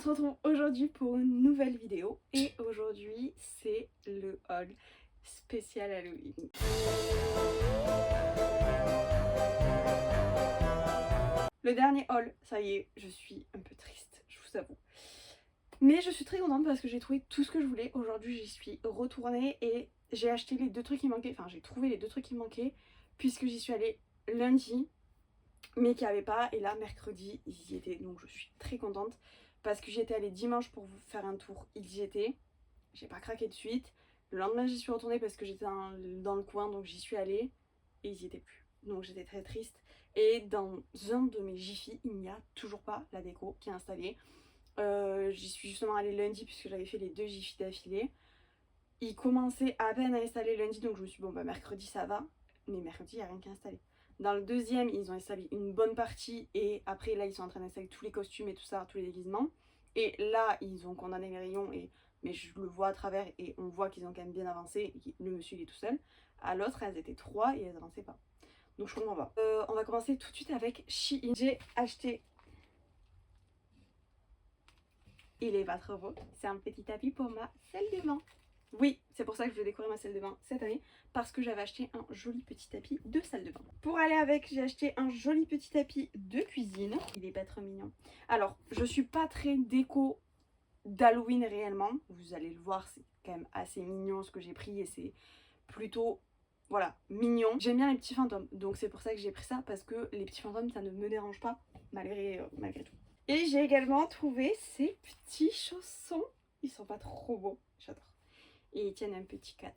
se retrouve aujourd'hui pour une nouvelle vidéo et aujourd'hui c'est le haul spécial Halloween. Le dernier haul, ça y est, je suis un peu triste, je vous avoue. Mais je suis très contente parce que j'ai trouvé tout ce que je voulais. Aujourd'hui j'y suis retournée et j'ai acheté les 2 trucs qui me manquaient, enfin j'ai trouvé les 2 trucs qui me manquaient puisque j'y suis allée lundi mais qu'il n'y avait pas, et là mercredi ils y étaient, donc je suis très contente parce que j'y étais allée dimanche pour vous faire un tour, ils y étaient, j'ai pas craqué de suite. Le lendemain j'y suis retournée parce que j'étais dans le coin, donc j'y suis allée et ils y étaient plus, donc j'étais très triste. Et dans un de mes Jiffy il n'y a toujours pas la déco qui est installée. J'y suis justement allée lundi puisque j'avais fait les 2 Jiffy d'affilée. Ils commençaient à peine à installer lundi, donc je me suis dit bon bah mercredi ça va, mais mercredi il n'y a rien qui est installé. Dans le deuxième ils ont installé une bonne partie et après là ils sont en train d'installer tous les costumes et tout ça, tous les déguisements. Et là ils ont condamné les rayons, mais je le vois à travers et on voit qu'ils ont quand même bien avancé, le monsieur il est tout seul. À l'autre elles étaient 3 et elles avançaient pas. Donc je comprends pas. On va commencer tout de suite avec Shein. J'ai acheté... Il est pas trop beau, c'est un petit tapis pour ma salle de bain. Oui, c'est pour ça que je vais décorer ma salle de bain cette année, parce que j'avais acheté un joli petit tapis de salle de bain. Pour aller avec, j'ai acheté un joli petit tapis de cuisine. Il est pas trop mignon. Alors, je suis pas très déco d'Halloween réellement. Vous allez le voir, c'est quand même assez mignon ce que j'ai pris et c'est plutôt... Voilà, mignon. J'aime bien les petits fantômes, donc c'est pour ça que j'ai pris ça, parce que les petits fantômes, ça ne me dérange pas, malgré tout. Et j'ai également trouvé ces petits chaussons. Ils sont pas trop beaux, j'adore. Et ils tiennent un petit cats,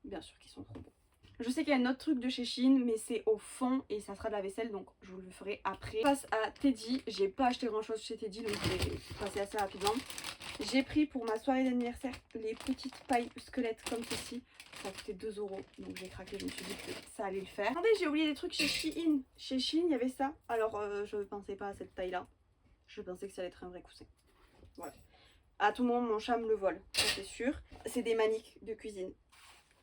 bien sûr qu'ils sont trop beaux. Je sais qu'il y a un autre truc de chez Shein, mais c'est au fond et ça sera de la vaisselle, donc je vous le ferai après. Passe à Teddy, j'ai pas acheté grand chose chez Teddy, donc je vais passer assez rapidement. J'ai pris pour ma soirée d'anniversaire les petites pailles squelettes comme ceci. Ça coûtait 2 €, donc j'ai craqué, je me suis dit que ça allait le faire. Attendez, j'ai oublié des trucs chez Shein. Chez Shein, il y avait ça. Alors, je ne pensais pas à cette taille-là. Je pensais que ça allait être un vrai coussin. Voilà. À tout moment, mon chat me le vole, ça c'est sûr. C'est des maniques de cuisine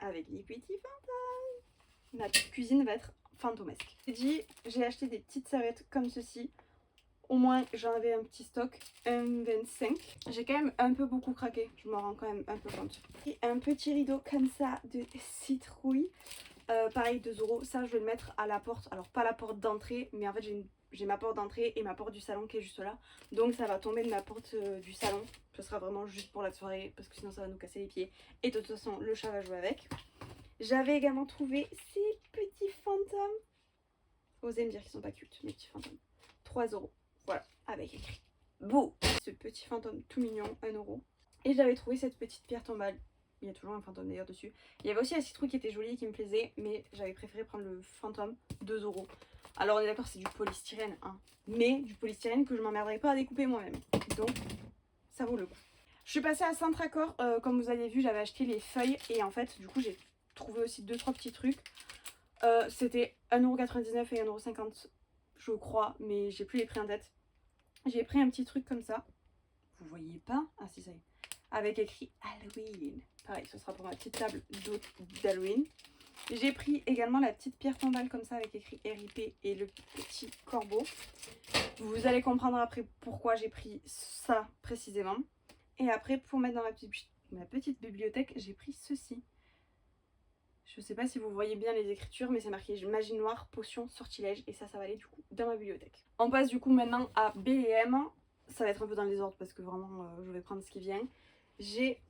avec des petits fantômes. Ma petite cuisine va être fantomesque. J'ai acheté des petites serviettes comme ceci. Au moins j'en avais un petit stock, 1,25. J'ai quand même un peu beaucoup craqué, je m'en rends quand même un peu compte. Et un petit rideau comme ça de citrouille, pareil 2 €. Ça je vais le mettre à la porte, alors pas la porte d'entrée, mais en fait j'ai ma porte d'entrée et ma porte du salon qui est juste là. Donc ça va tomber de ma porte du salon, ce sera vraiment juste pour la soirée parce que sinon ça va nous casser les pieds. Et de toute façon le chat va jouer avec. J'avais également trouvé ces petits fantômes. Osez me dire qu'ils sont pas cultes, mes petits fantômes. 3 €. Voilà, avec écrit beau. Ce petit fantôme tout mignon, 1 €. Et j'avais trouvé cette petite pierre tombale. Il y a toujours un fantôme d'ailleurs dessus. Il y avait aussi la citrouille qui était jolie et qui me plaisait, mais j'avais préféré prendre le fantôme, 2 €. Alors on est d'accord, c'est du polystyrène, hein. Mais du polystyrène que je m'emmerderais pas à découper moi-même. Donc, ça vaut le coup. Je suis passée à Centracor, comme vous avez vu, j'avais acheté les feuilles. Et en fait, du coup, j'ai trouvé aussi 2-3 petits trucs. C'était 1,99 € et 1,50 € je crois, mais j'ai plus les prix en tête. J'ai pris un petit truc comme ça. Vous voyez pas? Ah si, ça y est. Avec écrit Halloween. Pareil, ce sera pour ma petite table d'hôte d'Halloween. J'ai pris également la petite pierre tombale comme ça avec écrit RIP et le petit corbeau. Vous allez comprendre après pourquoi j'ai pris ça précisément. Et après, pour mettre dans ma petite bibliothèque, j'ai pris ceci. Je sais pas si vous voyez bien les écritures, mais c'est marqué magie noire, potion, sortilège, et ça va aller du coup dans ma bibliothèque. On passe du coup maintenant à B&M. Ça va être un peu dans les ordres parce que vraiment je vais prendre ce qui vient. J'ai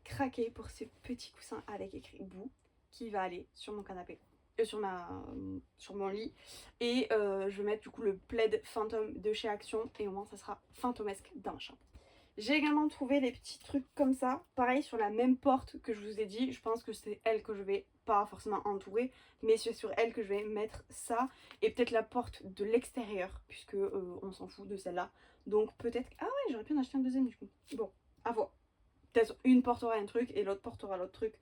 craqué pour ce petit coussin avec écrit boue qui va aller sur mon canapé, sur mon lit. Et je vais mettre du coup le plaid fantôme de chez Action et au moins ça sera fantomesque dans ma chambre. J'ai également trouvé les petits trucs comme ça, pareil sur la même porte que je vous ai dit. Je pense que c'est elle que je vais pas forcément entourer, mais c'est sur elle que je vais mettre ça. Et peut-être la porte de l'extérieur, puisque on s'en fout de celle-là. Donc peut-être... Ah ouais, j'aurais pu en acheter un deuxième du coup. Bon, à voir. Peut-être une porte aura un truc et l'autre porte aura l'autre truc.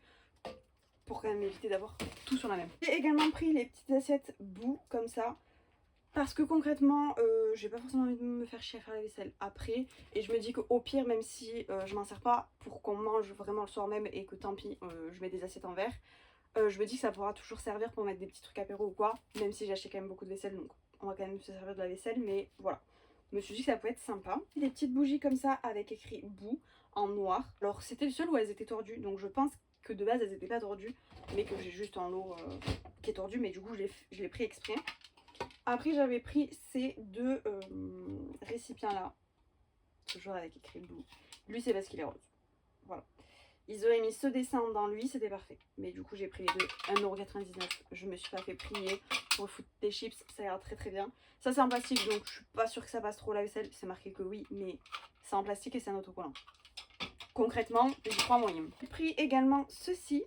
Pour quand même éviter d'avoir tout sur la même. J'ai également pris les petites assiettes boue comme ça. Parce que concrètement, j'ai pas forcément envie de me faire chier à faire la vaisselle après. Et je me dis qu'au pire, même si je m'en sers pas pour qu'on mange vraiment le soir même et que tant pis, je mets des assiettes en verre, je me dis que ça pourra toujours servir pour mettre des petits trucs apéro ou quoi. Même si j'ai acheté quand même beaucoup de vaisselle, donc on va quand même se servir de la vaisselle, mais voilà. Je me suis dit que ça pouvait être sympa. Des petites bougies comme ça avec écrit bout en noir. Alors c'était le seul où elles étaient tordues, donc je pense que de base elles n'étaient pas tordues, mais que j'ai juste un lot qui est tordu, mais du coup je l'ai pris exprès. Après j'avais pris ces deux récipients là, toujours avec écrit blue. Lui c'est parce qu'il est rose. Voilà. Ils auraient mis ce dessin dans lui, c'était parfait. Mais du coup j'ai pris les deux, 1,99€. Je me suis pas fait prier pour foutre des chips, ça ira très très bien. Ça c'est en plastique, donc je suis pas sûre que ça passe trop la vaisselle. C'est marqué que oui, mais c'est en plastique et c'est un autocollant. Concrètement, j'y crois moyen. J'ai pris également ceci,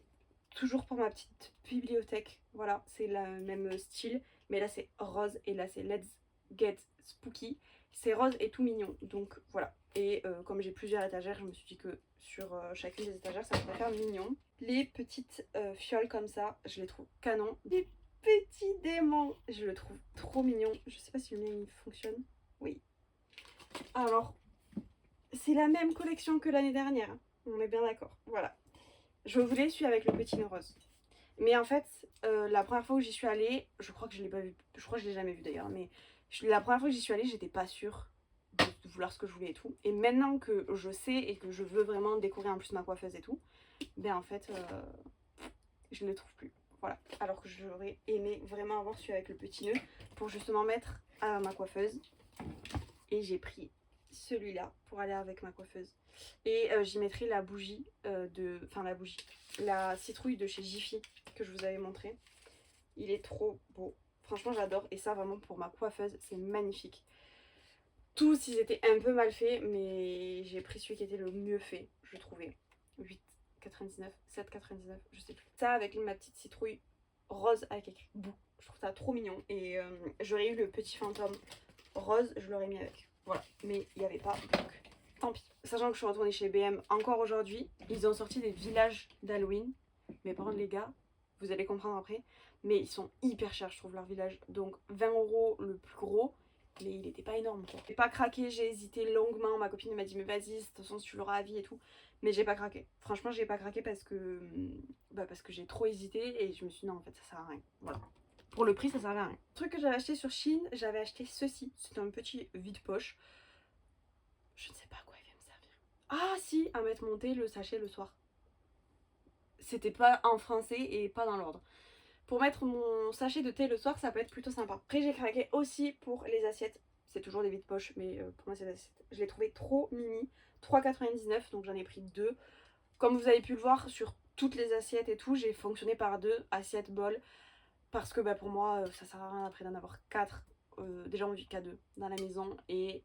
toujours pour ma petite bibliothèque. Voilà, c'est le même style, mais là c'est rose et là c'est Let's Get Spooky. C'est rose et tout mignon, donc voilà. Et comme j'ai plusieurs étagères, je me suis dit que sur chacune des étagères, ça pourrait faire mignon. Les petites fioles comme ça, je les trouve canon. Les petits démons, je le trouve trop mignon. Je sais pas si le mien il fonctionne. Oui. Alors, c'est la même collection que l'année dernière, hein. On est bien d'accord. Voilà. Je voulais celui avec le petit nœud rose. Mais en fait, la première fois où j'y suis allée, je crois que je l'ai pas vu, je crois que je l'ai jamais vu d'ailleurs, mais la première fois que j'y suis allée, j'étais pas sûre de vouloir ce que je voulais et tout. Et maintenant que je sais et que je veux vraiment découvrir en plus ma coiffeuse et tout, ben en fait, je ne le trouve plus. Voilà. Alors que j'aurais aimé vraiment avoir celui avec le petit nœud pour justement mettre à ma coiffeuse. Et j'ai pris celui-là pour aller avec ma coiffeuse. Et j'y mettrai la bougie la citrouille de chez Jiffy que je vous avais montré. Il est trop beau. Franchement, j'adore. Et ça, vraiment, pour ma coiffeuse, c'est magnifique. Tous, ils étaient un peu mal faits, mais j'ai pris celui qui était le mieux fait, je trouvais. 8,99, 7,99, je sais plus. Ça, avec ma petite citrouille rose avec écrit bout. Je trouve ça trop mignon. Et j'aurais eu le petit fantôme rose, je l'aurais mis avec. Voilà. Mais il n'y avait pas, donc tant pis. Sachant que je suis retournée chez BM encore aujourd'hui, ils ont sorti des villages d'Halloween. Mais par contre, les gars, vous allez comprendre après, mais ils sont hyper chers, je trouve, leur village. Donc 20€ le plus gros, mais il n'était pas énorme, quoi. J'ai pas craqué, j'ai hésité longuement. Ma copine m'a dit, mais vas-y, de toute façon, tu l'auras à vie et tout. Mais j'ai pas craqué. Franchement, j'ai pas craqué parce que j'ai trop hésité et je me suis dit, non, en fait, ça sert à rien. Voilà. Pour le prix, ça servait à rien. Le truc que j'avais acheté sur Shein, j'avais acheté ceci. C'est un petit vide-poche. Je ne sais pas à quoi il va me servir. Ah si, à mettre mon thé, le sachet le soir. C'était pas en français et pas dans l'ordre. Pour mettre mon sachet de thé le soir, ça peut être plutôt sympa. Après, j'ai craqué aussi pour les assiettes. C'est toujours des vides poches, mais pour moi, c'est des assiettes. Je l'ai trouvé trop mini. 3,99, donc j'en ai pris deux. Comme vous avez pu le voir, sur toutes les assiettes et tout, j'ai fonctionné par deux assiettes bol. Parce que pour moi, ça sert à rien après d'en avoir 4. Déjà, on vit qu'à 2 dans la maison. Et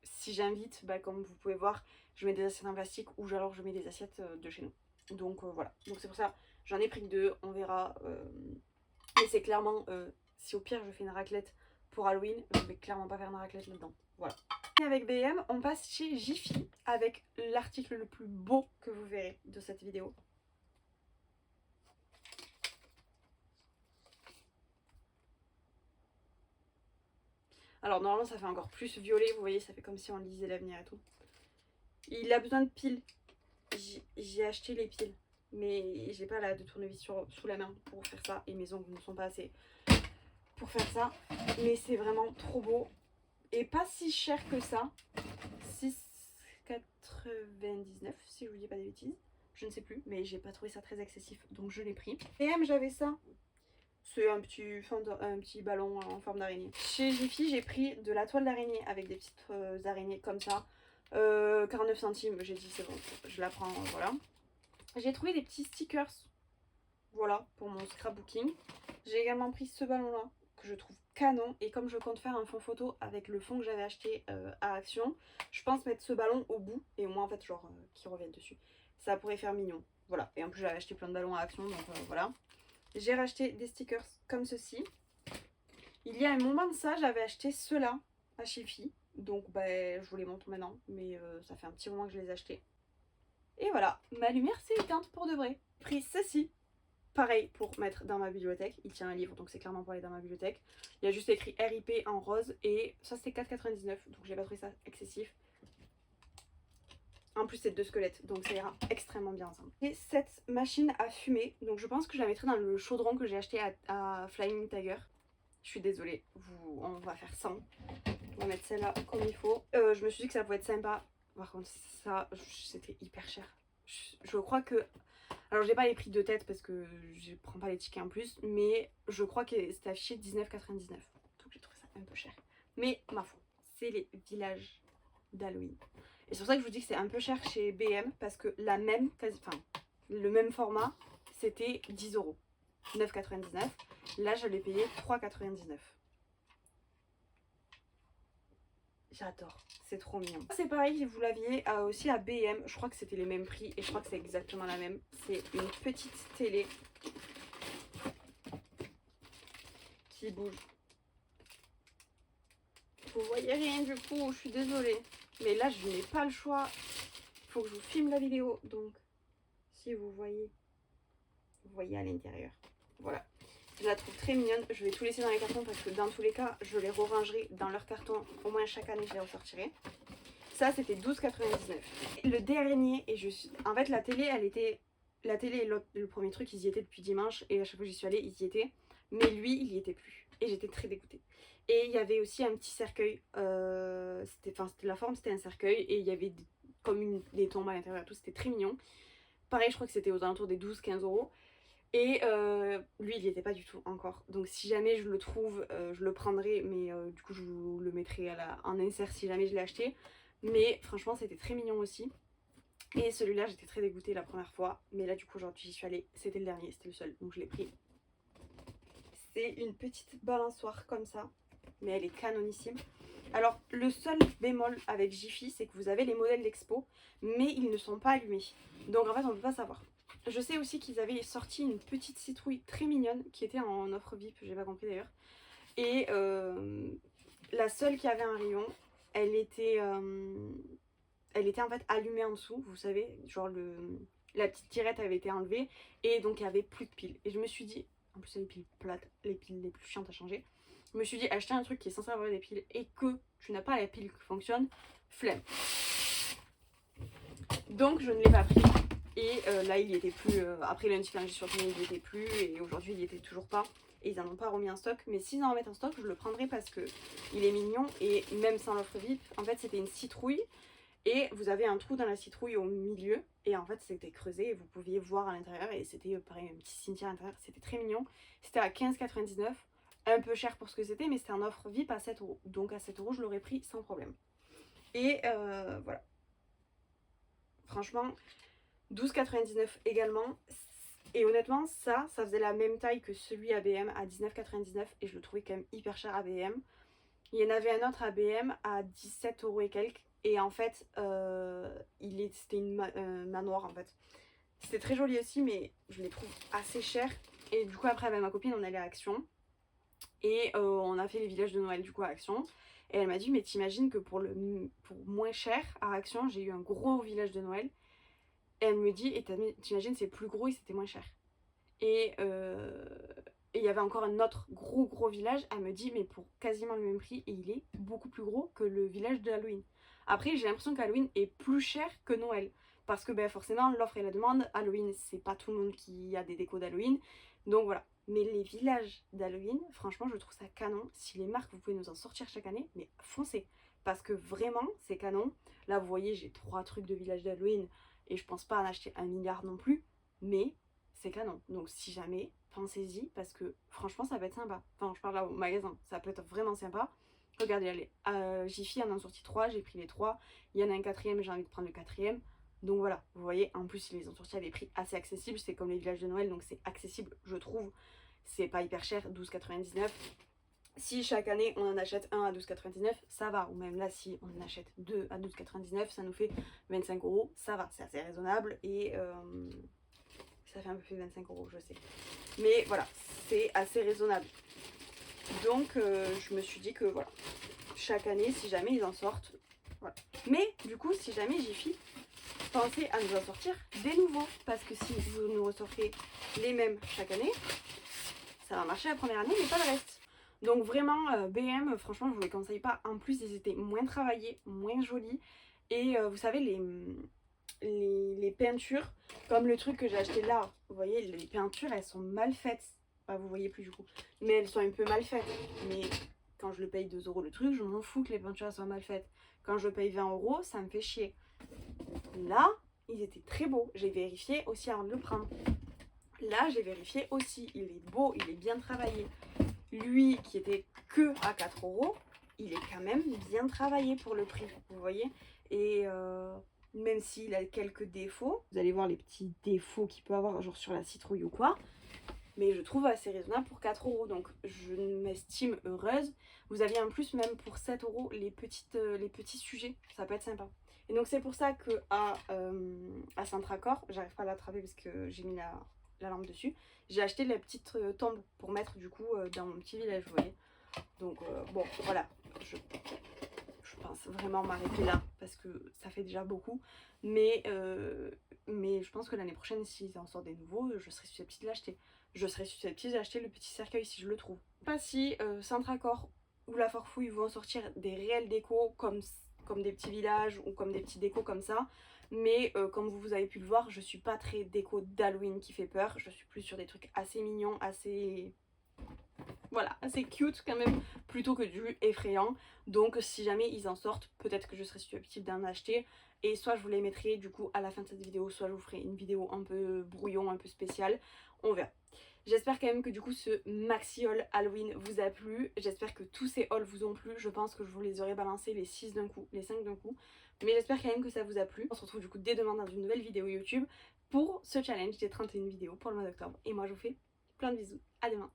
si j'invite, comme vous pouvez voir, je mets des assiettes en plastique ou alors je mets des assiettes de chez nous. Donc voilà. Donc c'est pour ça, j'en ai pris que 2. On verra. Mais c'est clairement, si au pire je fais une raclette pour Halloween, je vais clairement pas faire une raclette là-dedans. Voilà. Et avec BM, on passe chez Jiffy avec l'article le plus beau que vous verrez de cette vidéo. Alors normalement ça fait encore plus violet, vous voyez, ça fait comme si on lisait l'avenir et tout. Il a besoin de piles. J'ai acheté les piles, mais j'ai pas de tournevis sous la main pour faire ça. Et mes ongles ne sont pas assez pour faire ça. Mais c'est vraiment trop beau. Et pas si cher que ça. 6,99 si je vous dis pas de bêtises. Je ne sais plus, mais j'ai pas trouvé ça très excessif, donc je l'ai pris. Et j'avais ça. C'est un petit ballon en forme d'araignée. Chez Jiffy, j'ai pris de la toile d'araignée avec des petites araignées comme ça. 49 centimes, j'ai dit c'est bon, je la prends, voilà. J'ai trouvé des petits stickers, voilà, pour mon scrapbooking. J'ai également pris ce ballon là, que je trouve canon. Et comme je compte faire un fond photo avec le fond que j'avais acheté à Action, je pense mettre ce ballon au bout. Et au moins en fait, genre, qui reviennent dessus. Ça pourrait faire mignon, voilà. Et en plus j'avais acheté plein de ballons à Action, donc voilà. J'ai racheté des stickers comme ceci. Il y a un moment de ça, j'avais acheté ceux-là à Jiffy. Donc je vous les montre maintenant, mais ça fait un petit moment que je les ai achetés. Et voilà, ma lumière s'est éteinte pour de vrai. J'ai pris ceci, pareil pour mettre dans ma bibliothèque. Il tient un livre, donc c'est clairement pour aller dans ma bibliothèque. Il y a juste écrit RIP en rose et ça c'était 4,99, donc j'ai pas trouvé ça excessif. En plus c'est 2 squelettes, donc ça ira extrêmement bien ensemble. Et cette machine à fumer, donc je pense que je la mettrai dans le chaudron que j'ai acheté à Flying Tiger. Je suis désolée, on va faire sans. On va mettre celle-là comme il faut. Je me suis dit que ça pouvait être sympa. Par contre, ça, c'était hyper cher. Je crois que... Alors, j'ai pas les prix de tête parce que je prends pas les tickets en plus. Mais je crois que c'était affiché 19,99. Donc, j'ai trouvé ça un peu cher. Mais, ma foi, c'est les villages d'Halloween. Et c'est pour ça que je vous dis que c'est un peu cher chez BM. Parce que la même, enfin, le même format, c'était 10 €. 9,99. Là, je l'ai payé 3,99. J'adore, c'est trop mignon. C'est pareil, vous l'aviez aussi à BM, je crois que c'était les mêmes prix et je crois que c'est exactement la même. C'est une petite télé qui bouge. Vous voyez rien du coup, je suis désolée. Mais là, je n'ai pas le choix. Il faut que je vous filme la vidéo. Donc, si vous voyez à l'intérieur. Voilà. Je la trouve très mignonne. Je vais tout laisser dans les cartons parce que dans tous les cas, je les re-rangerai dans leurs cartons. Au moins chaque année, je les ressortirai. Ça, c'était 12,99. Le dernier, et je suis... En fait, la télé, elle était... La télé et le premier truc, ils y étaient depuis dimanche. Et à chaque fois que j'y suis allée, ils y étaient. Mais lui, il y était plus. Et j'étais très dégoûtée. Et il y avait aussi un petit cercueil. C'était la forme, c'était un cercueil. Et il y avait comme des tombes à l'intérieur et tout. C'était très mignon. Pareil, je crois que c'était aux alentours des 12-15 €. Et lui, il n'y était pas du tout encore. Donc si jamais je le trouve, je le prendrai. Mais du coup, je vous le mettrai en insert si jamais je l'ai acheté. Mais franchement, c'était très mignon aussi. Et celui-là, j'étais très dégoûtée la première fois. Mais là, du coup, aujourd'hui, j'y suis allée. C'était le dernier, c'était le seul. Donc je l'ai pris. C'est une petite balançoire comme ça. Mais elle est canonissime. Alors, le seul bémol avec Jiffy, c'est que vous avez les modèles d'expo. Mais ils ne sont pas allumés. Donc en fait, on ne peut pas savoir. Je sais aussi qu'ils avaient sorti une petite citrouille très mignonne qui était en offre VIP, j'ai pas compris d'ailleurs. Et la seule qui avait un rayon, elle était en fait allumée en dessous, vous savez, genre la petite tirette avait été enlevée et donc il n'y avait plus de piles. Et je me suis dit, en plus c'est les piles plates, les piles les plus chiantes à changer. Je me suis dit, acheter un truc qui est censé avoir des piles et que tu n'as pas la pile qui fonctionne, flemme. Donc je ne l'ai pas pris. Et là il y était plus, après lundi quand j'ai surpris il n'y était plus et aujourd'hui il n'y était toujours pas. Et ils n'en ont pas remis en stock, mais s'ils en remettent en stock je le prendrai parce que il est mignon. Et même sans l'offre VIP, en fait c'était une citrouille. Et vous avez un trou dans la citrouille au milieu. Et en fait c'était creusé et vous pouviez voir à l'intérieur. Et c'était pareil, un petit cimetière à l'intérieur, c'était très mignon. C'était à 15,99 €. Un peu cher pour ce que c'était, mais c'était en offre VIP à 7 €. Donc à 7 € je l'aurais pris sans problème. Et voilà. Franchement, 12,99 € également. Et honnêtement, ça faisait la même taille que celui ABM à 19,99 € et je le trouvais quand même hyper cher ABM. Il y en avait un autre ABM à 17 € et quelques. Et en fait, c'était une manoir en fait. C'était très joli aussi, mais je les trouve assez chers. Et du coup, après, avec ma copine, on allait à Action. Et on a fait les villages de Noël du coup à Action. Et elle m'a dit, mais t'imagines que pour moins cher à Action, j'ai eu un gros village de Noël. Et elle me dit, et t'imagines, c'est plus gros et c'était moins cher. Et il y avait encore un autre gros village. Elle me dit, mais pour quasiment le même prix, et il est beaucoup plus gros que le village de Halloween. Après, j'ai l'impression qu'Halloween est plus cher que Noël. Parce que ben, forcément, l'offre et la demande, Halloween, c'est pas tout le monde qui a des décos d'Halloween. Donc voilà. Mais les villages d'Halloween, franchement, je trouve ça canon. Si les marques, vous pouvez nous en sortir chaque année, mais foncez. Parce que vraiment, c'est canon. Là, vous voyez, j'ai 3 trucs de village d'Halloween. Et je pense pas en acheter 1 milliard non plus. Mais c'est canon. Donc si jamais, pensez-y parce que franchement ça peut être sympa. Enfin je parle là au magasin, ça peut être vraiment sympa. Regardez, allez, Jiffy en a sorti 3, j'ai pris les 3. Il y en a un quatrième, j'ai envie de prendre le quatrième. Donc voilà, vous voyez, en plus ils les ont sortis à des prix assez accessibles. C'est comme les villages de Noël, donc c'est accessible je trouve. C'est pas hyper cher, 12,99 €. Si chaque année on en achète un à 12,99 €, ça va. Ou même là, si on en achète 2 à 12,99 €, ça nous fait 25 €. Ça va, c'est assez raisonnable. Et ça fait un peu plus de 25 € je sais. Mais voilà, c'est assez raisonnable. Donc je me suis dit que voilà, chaque année, si jamais ils en sortent, voilà. Mais du coup, si jamais Jiffy, pensez à nous en sortir des nouveaux. Parce que si vous nous ressortez les mêmes chaque année, ça va marcher la première année, mais pas le reste. Donc vraiment, BM, franchement, je vous les conseille pas. En plus, ils étaient moins travaillés, moins jolis. Et vous savez, les peintures, comme le truc que j'ai acheté là, vous voyez, les peintures, elles sont mal faites. Enfin, vous voyez plus du coup. Mais elles sont un peu mal faites. Mais quand je le paye 2 € le truc, je m'en fous que les peintures soient mal faites. Quand je paye 20 €, ça me fait chier. Là, ils étaient très beaux. J'ai vérifié aussi avant de le prendre. Là, j'ai vérifié aussi. Il est beau, il est bien travaillé. Lui, qui était que à 4 €, il est quand même bien travaillé pour le prix, vous voyez. Et même s'il a quelques défauts, vous allez voir les petits défauts qu'il peut avoir, genre sur la citrouille ou quoi. Mais je trouve assez raisonnable pour 4 €. Donc je m'estime heureuse. Vous aviez en plus même pour 7 € les petits sujets. Ça peut être sympa. Et donc c'est pour ça que à Centracor, j'arrive pas à l'attraper parce que j'ai mis la lampe dessus. J'ai acheté la petite tombe pour mettre du coup dans mon petit village, vous voyez. Donc bon voilà. Je pense vraiment m'arrêter là parce que ça fait déjà beaucoup. Mais je pense que l'année prochaine, s'ils en sortent des nouveaux, je serai susceptible de l'acheter. Je serais susceptible d'acheter le petit cercueil si je le trouve. Je sais pas si Centracor ou la Forfouille vont sortir des réels décos comme des petits villages ou comme des petits décos comme ça. Mais comme vous avez pu le voir, je suis pas très déco d'Halloween qui fait peur. Je suis plus sur des trucs assez mignons, assez... Voilà, assez cute quand même, plutôt que du effrayant. Donc si jamais ils en sortent, peut-être que je serai susceptible d'en acheter. Et soit je vous les mettrai du coup à la fin de cette vidéo, soit je vous ferai une vidéo un peu brouillon, un peu spéciale. On verra. J'espère quand même que du coup ce maxi haul Halloween vous a plu. J'espère que tous ces hauls vous ont plu. Je pense que je vous les aurais balancés les 6 d'un coup, les 5 d'un coup. Mais j'espère quand même que ça vous a plu. On se retrouve du coup dès demain dans une nouvelle vidéo YouTube pour ce challenge des 31 vidéos pour le mois d'octobre. Et moi je vous fais plein de bisous. À demain.